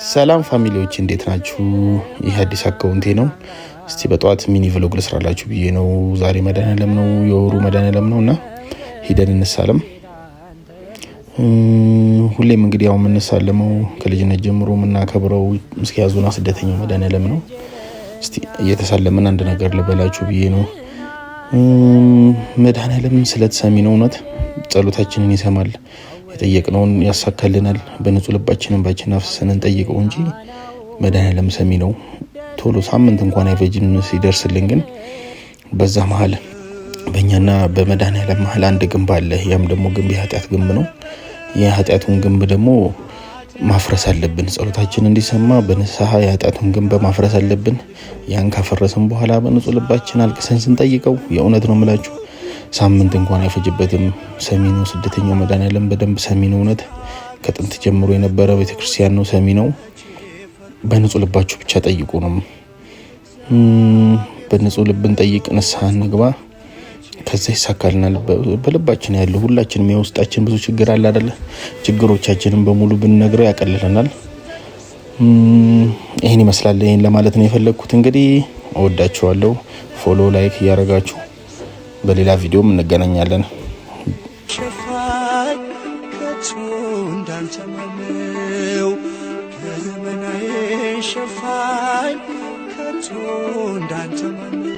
ሰላም ፋሚሊዎች እንዴት ናችሁ? ይህ አዲስ አካውንቴ ነው። እስቲ በጧት ሚኒ ቭሎግ ልስራላችሁ ብዬ ነው። ዛሬ መድኃኔዓለም ነው፣ የወሩ መድኃኔዓለም ነውና ሄደን እንሳለም። ሁሌም እንግዲህ ያው የምንሳለመው ከልጅነት ጀምሮ የምናከብረው ምስኪያዙና ስደተኛው መድኃኔዓለም ነው። እስቲ እየተሳለምን አንድ ነገር ልበላችሁ ብዬ ነው። መድኃኔዓለም ስለተሰሚ ነው። እውነት ጸሎታችንን ይሰማል፣ የጠየቅነውን ያሳካልናል። በንጹህ ልባችን እንባችን አፍስሰን እንጠይቀው እንጂ መድኃኔዓለም ሰሚ ነው። ቶሎ ሳምንት እንኳን አይፈጅም ሲደርስልን። ግን በዛ መሀል በእኛና በመድኃኔዓለም መሀል አንድ ግንብ አለ። ያም ደግሞ ግንብ የኃጢአት ግንብ ነው። የኃጢአቱን ግንብ ደግሞ ማፍረስ አለብን። ጸሎታችን እንዲሰማ በንስሐ የኃጢአቱን ግንብ ማፍረስ አለብን። ያን ካፈረስን በኋላ በንጹህ ልባችን አልቅሰን ስንጠይቀው የእውነት ነው የምላችሁ ሳምንት እንኳን አይፈጅበትም። ሰሚ ነው ስደተኛው መድኃኔዓለም፣ በደንብ ሰሚ ነው። እውነት ከጥንት ጀምሮ የነበረ ቤተክርስቲያን ነው፣ ሰሚ ነው። በንጹህ ልባችሁ ብቻ ጠይቁ ነው። በንጹህ ልብን ጠይቅ፣ ንስሐ እንግባ፣ ከዛ ይሳካልናል። በልባችን ያለው ሁላችንም የውስጣችን ብዙ ችግር አለ አይደለ? ችግሮቻችንን በሙሉ ብንነግረው ያቀልልናል። ይሄን ይመስላል። ይሄን ለማለት ነው የፈለኩት። እንግዲህ እወዳችኋለሁ። ፎሎ ላይክ እያደረጋችሁ በሌላ ቪዲዮም እንገናኛለን። ሸፋኝ ከቶ እንዳንተማመው ከዘመናዬ ሸፋኝ ከቶ እንዳንተማመው